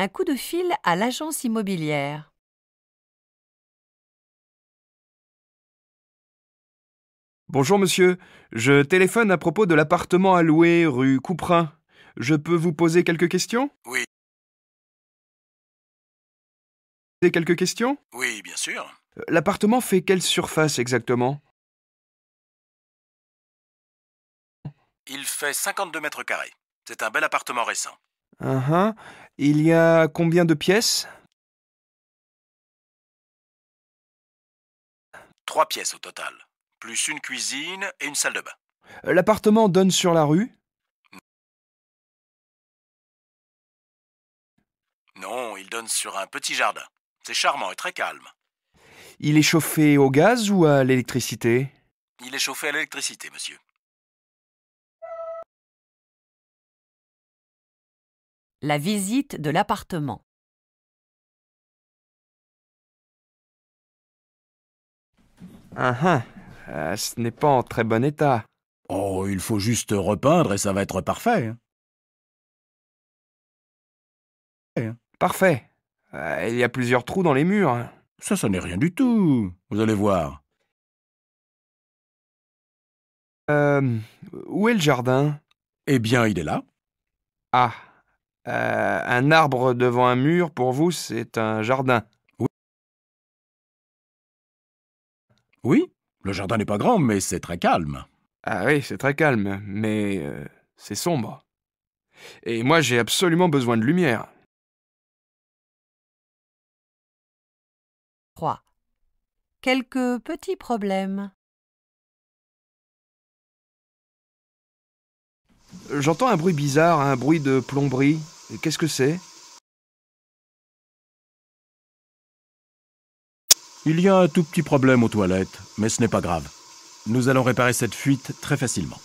Un coup de fil à l'agence immobilière. Bonjour monsieur, je téléphone à propos de l'appartement à louer rue Couperin. Je peux vous poser quelques questions? Oui, Quelques questions? oui, bien sûr. L'appartement fait quelle surface exactement? Il fait 52 mètres carrés. C'est un bel appartement récent. Uhum. Il y a combien de pièces? 3 pièces au total, plus une cuisine et une salle de bain. L'appartement donne sur la rue? Non, il donne sur un petit jardin. C'est charmant et très calme. Il est chauffé au gaz ou à l'électricité? Il est chauffé à l'électricité, monsieur. La visite de l'appartement. Uhum. Ce n'est pas en très bon état. Oh, il faut juste repeindre et ça va être parfait. Parfait. Il y a plusieurs trous dans les murs. Ça n'est rien du tout. Vous allez voir. Où est le jardin? Eh bien, il est là. Ah, un arbre devant un mur, pour vous, c'est un jardin. Oui, le jardin n'est pas grand, mais c'est très calme. Ah oui, c'est très calme, mais c'est sombre. Et moi, j'ai absolument besoin de lumière. 3. Quelques petits problèmes. J'entends un bruit bizarre, un bruit de plomberie. Et qu'est-ce que c'est? Il y a un tout petit problème aux toilettes, mais ce n'est pas grave. Nous allons réparer cette fuite très facilement.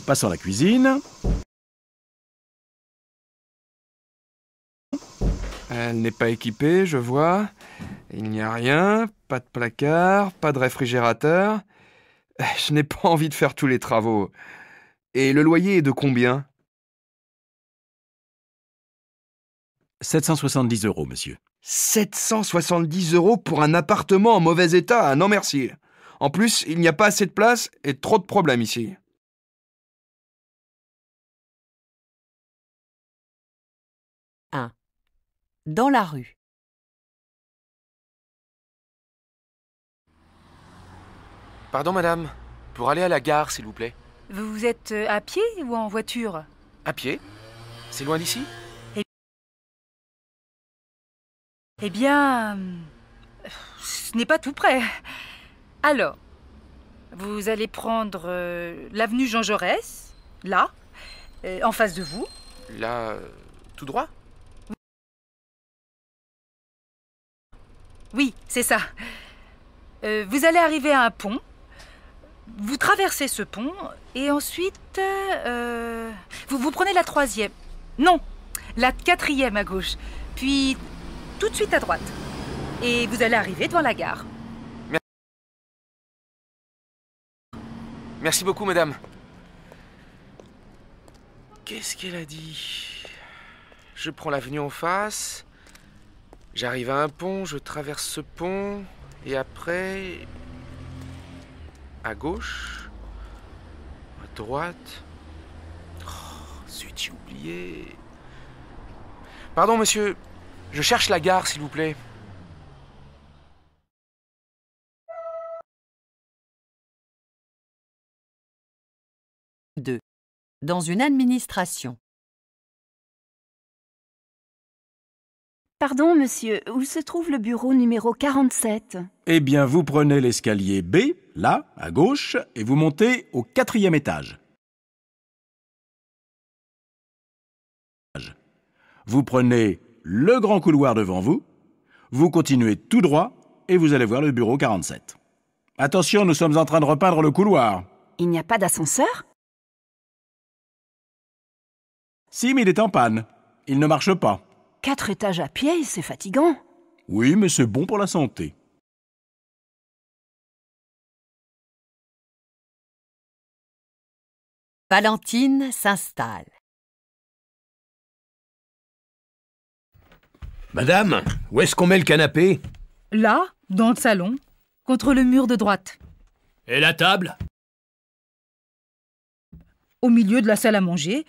Passons à la cuisine. Elle n'est pas équipée, je vois. Il n'y a rien, pas de placard, pas de réfrigérateur. Je n'ai pas envie de faire tous les travaux. Et le loyer est de combien? 770 €, monsieur. 770 € pour un appartement en mauvais état? Ah non merci. En plus, il n'y a pas assez de place et trop de problèmes ici. Dans la rue. Pardon madame, pour aller à la gare s'il vous plaît. Vous êtes à pied ou en voiture? À pied? C'est loin d'ici? Eh bien, ce n'est pas tout près. Alors, vous allez prendre l'avenue Jean Jaurès, là, en face de vous. Là, tout droit? Oui, c'est ça. Vous allez arriver à un pont. Vous traversez ce pont et ensuite, vous prenez la 3e. Non, la 4e à gauche. Puis tout de suite à droite. Et vous allez arriver devant la gare. Merci beaucoup madame. Qu'est-ce qu'elle a dit? Je prends l'avenue en face. J'arrive à un pont, je traverse ce pont. Et après... À gauche? À droite? Oh, zut, j'ai oublié. Pardon monsieur, je cherche la gare s'il vous plaît. Dans une administration. Pardon, monsieur, où se trouve le bureau numéro 47? Eh bien, vous prenez l'escalier B, là, à gauche, et vous montez au 4e étage. Vous prenez le grand couloir devant vous, vous continuez tout droit, et vous allez voir le bureau 47. Attention, nous sommes en train de repeindre le couloir. Il n'y a pas d'ascenseur? Si, mais il est en panne. Il ne marche pas. 4 étages à pied, c'est fatigant. Oui, mais c'est bon pour la santé. Valentine s'installe. Madame, où est-ce qu'on met le canapé? Là, dans le salon, contre le mur de droite. Et la table? Au milieu de la salle à manger.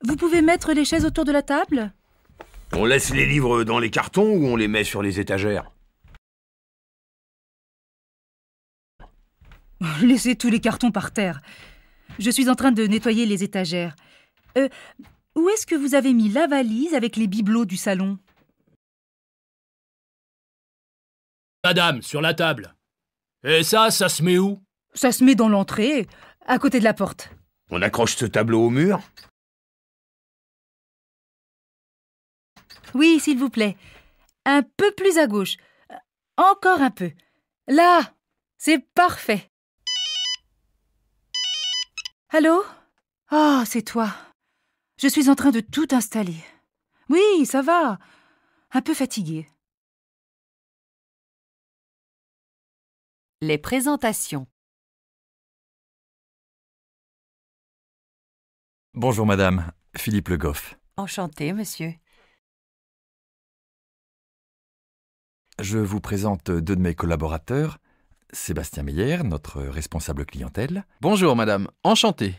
Vous pouvez mettre les chaises autour de la table? On laisse les livres dans les cartons ou on les met sur les étagères? Laissez tous les cartons par terre. Je suis en train de nettoyer les étagères. Où est-ce que vous avez mis la valise avec les bibelots du salon? Madame, sur la table. Et ça se met où? Ça se met dans l'entrée, à côté de la porte. On accroche ce tableau au mur? Oui, s'il vous plaît. Un peu plus à gauche. Encore un peu. Là, c'est parfait. Allô? Oh, c'est toi. Je suis en train de tout installer. Oui, ça va. Un peu fatiguée. Les présentations. Bonjour madame, Philippe Le Goff. Enchanté, monsieur. Je vous présente deux de mes collaborateurs, Sébastien Meyer, notre responsable clientèle. Bonjour, madame. Enchanté.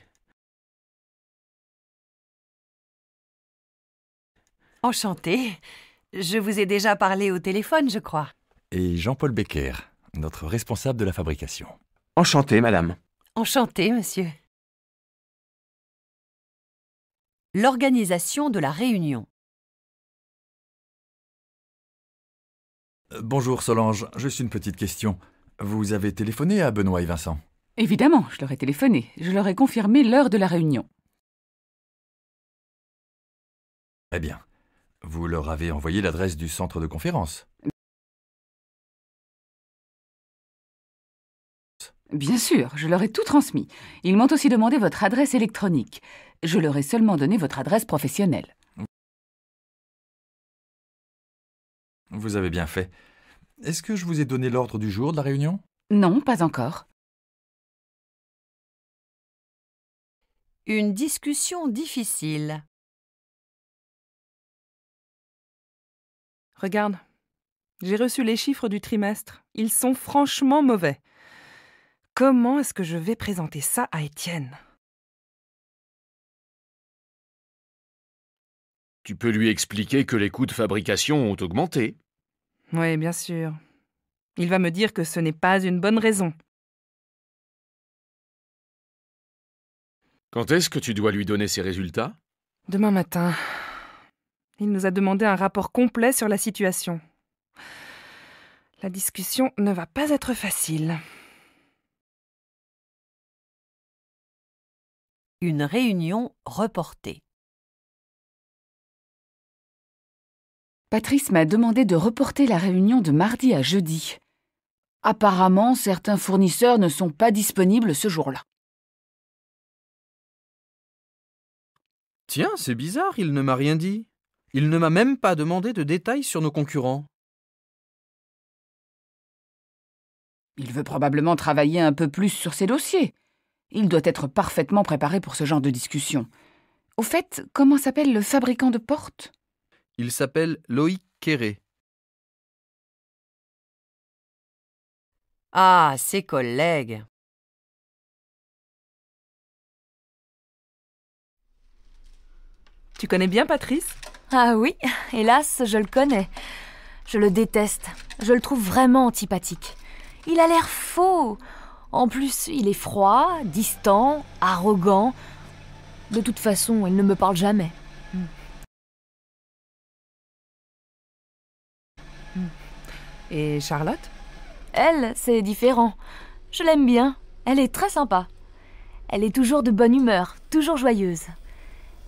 Enchanté. Je vous ai déjà parlé au téléphone, je crois. Et Jean-Paul Becker, notre responsable de la fabrication. Enchanté, madame. Enchanté, monsieur. L'organisation de la réunion. Bonjour Solange, juste une petite question. Vous avez téléphoné à Benoît et Vincent? Évidemment, je leur ai téléphoné. Je leur ai confirmé l'heure de la réunion. Très bien. Vous leur avez envoyé l'adresse du centre de conférence? Bien sûr, je leur ai tout transmis. Ils m'ont aussi demandé votre adresse électronique. Je leur ai seulement donné votre adresse professionnelle. Vous avez bien fait. Est-ce que je vous ai donné l'ordre du jour de la réunion? Non, pas encore. Une discussion difficile. Regarde, j'ai reçu les chiffres du trimestre. Ils sont franchement mauvais. Comment est-ce que je vais présenter ça à Étienne? Tu peux lui expliquer que les coûts de fabrication ont augmenté. Oui, bien sûr. Il va me dire que ce n'est pas une bonne raison. Quand est-ce que tu dois lui donner ses résultats? Demain matin. Il nous a demandé un rapport complet sur la situation. La discussion ne va pas être facile. Une réunion reportée. Patrice m'a demandé de reporter la réunion de mardi à jeudi. Apparemment, certains fournisseurs ne sont pas disponibles ce jour-là. Tiens, c'est bizarre, il ne m'a rien dit. Il ne m'a même pas demandé de détails sur nos concurrents. Il veut probablement travailler un peu plus sur ses dossiers. Il doit être parfaitement préparé pour ce genre de discussion. Au fait, comment s'appelle le fabricant de portes? Il s'appelle Loïc Quéré. Ah, ses collègues. Tu connais bien Patrice? Ah oui, hélas, je le connais. Je le déteste. Je le trouve vraiment antipathique. Il a l'air faux. En plus, il est froid, distant, arrogant. De toute façon, il ne me parle jamais. Et Charlotte? Elle, c'est différent. Je l'aime bien. Elle est très sympa. Elle est toujours de bonne humeur, toujours joyeuse.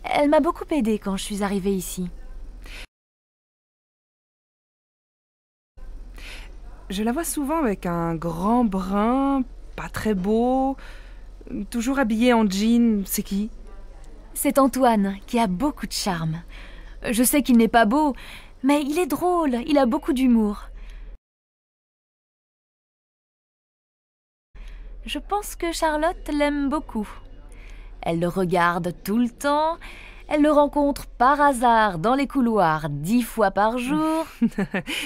Elle m'a beaucoup aidée quand je suis arrivée ici. Je la vois souvent avec un grand brun, pas très beau, toujours habillé en jean. C'est qui? C'est Antoine, qui a beaucoup de charme. Je sais qu'il n'est pas beau, mais il est drôle, il a beaucoup d'humour. Je pense que Charlotte l'aime beaucoup. Elle le regarde tout le temps, Elle le rencontre par hasard dans les couloirs 10 fois par jour.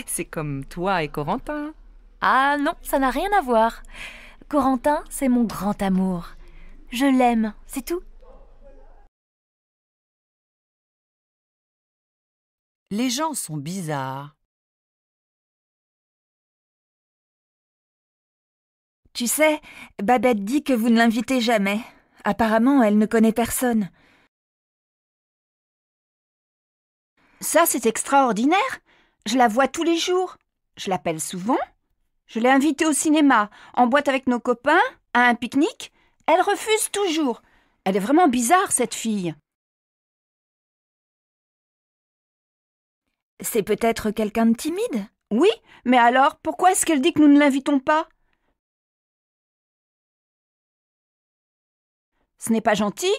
C'est comme toi et Corentin. Ah non, ça n'a rien à voir. Corentin, c'est mon grand amour. Je l'aime, c'est tout. Les gens sont bizarres. Tu sais, Babette dit que vous ne l'invitez jamais. Apparemment, elle ne connaît personne. Ça, c'est extraordinaire. Je la vois tous les jours. Je l'appelle souvent. Je l'ai invitée au cinéma, en boîte avec nos copains, à un pique-nique. Elle refuse toujours. Elle est vraiment bizarre, cette fille. C'est peut-être quelqu'un de timide? Oui, mais alors, pourquoi est-ce qu'elle dit que nous ne l'invitons pas? Ce n'est pas gentil,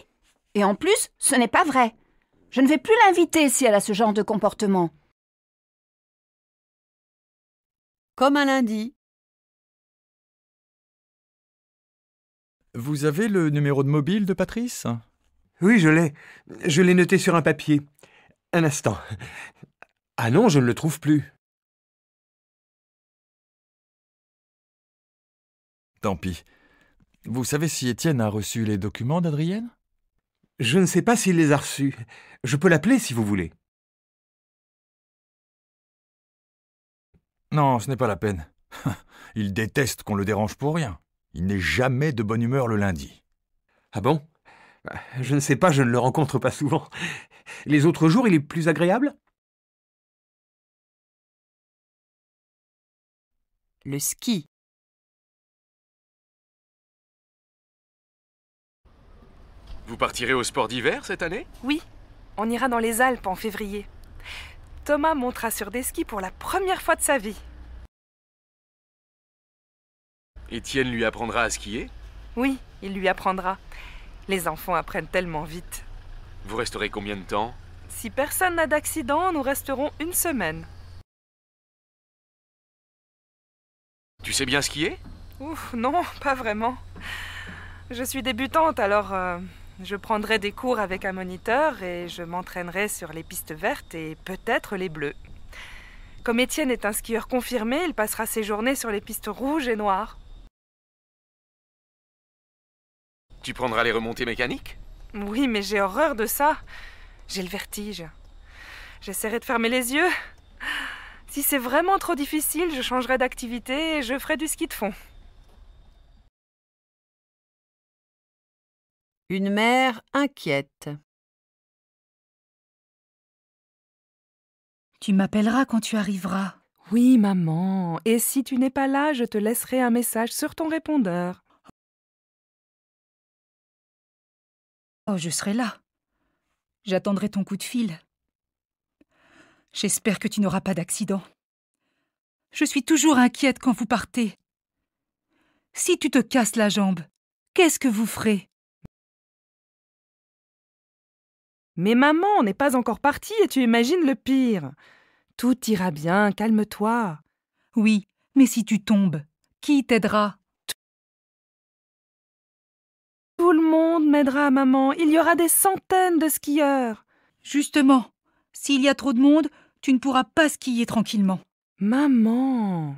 et en plus, ce n'est pas vrai. Je ne vais plus l'inviter si elle a ce genre de comportement. Comme un lundi. Vous avez le numéro de mobile de Patrice? Oui, je l'ai. Je l'ai noté sur un papier. Un instant. Ah non, je ne le trouve plus. Tant pis. Vous savez si Étienne a reçu les documents d'Adrienne? Je ne sais pas s'il les a reçus. Je peux l'appeler si vous voulez. Non, ce n'est pas la peine. Il déteste qu'on le dérange pour rien. Il n'est jamais de bonne humeur le lundi. Ah bon? Je ne sais pas, je ne le rencontre pas souvent. Les autres jours, il est plus agréable? Le ski. Vous partirez au sport d'hiver cette année? Oui, on ira dans les Alpes en février. Thomas montera sur des skis pour la première fois de sa vie. Étienne lui apprendra à skier? Oui, il lui apprendra. Les enfants apprennent tellement vite. Vous resterez combien de temps? Si personne n'a d'accident, nous resterons 1 semaine. Tu sais bien skier? Ouf, non, pas vraiment. Je suis débutante, alors je prendrai des cours avec un moniteur et je m'entraînerai sur les pistes vertes et peut-être les bleues. Comme Étienne est un skieur confirmé, il passera ses journées sur les pistes rouges et noires. Tu prendras les remontées mécaniques? Oui, mais j'ai horreur de ça. J'ai le vertige. J'essaierai de fermer les yeux. Si c'est vraiment trop difficile, je changerai d'activité et je ferai du ski de fond. Une mère inquiète. Tu m'appelleras quand tu arriveras. Oui, maman. Et si tu n'es pas là, je te laisserai un message sur ton répondeur. Oh, je serai là. J'attendrai ton coup de fil. J'espère que tu n'auras pas d'accident. Je suis toujours inquiète quand vous partez. Si tu te casses la jambe, qu'est-ce que vous ferez? Mais maman, on n'est pas encore parti et tu imagines le pire. Tout ira bien, calme-toi. Oui, mais si tu tombes, qui t'aidera? Tout le monde m'aidera, maman. Il y aura des centaines de skieurs. Justement, s'il y a trop de monde, tu ne pourras pas skier tranquillement. Maman.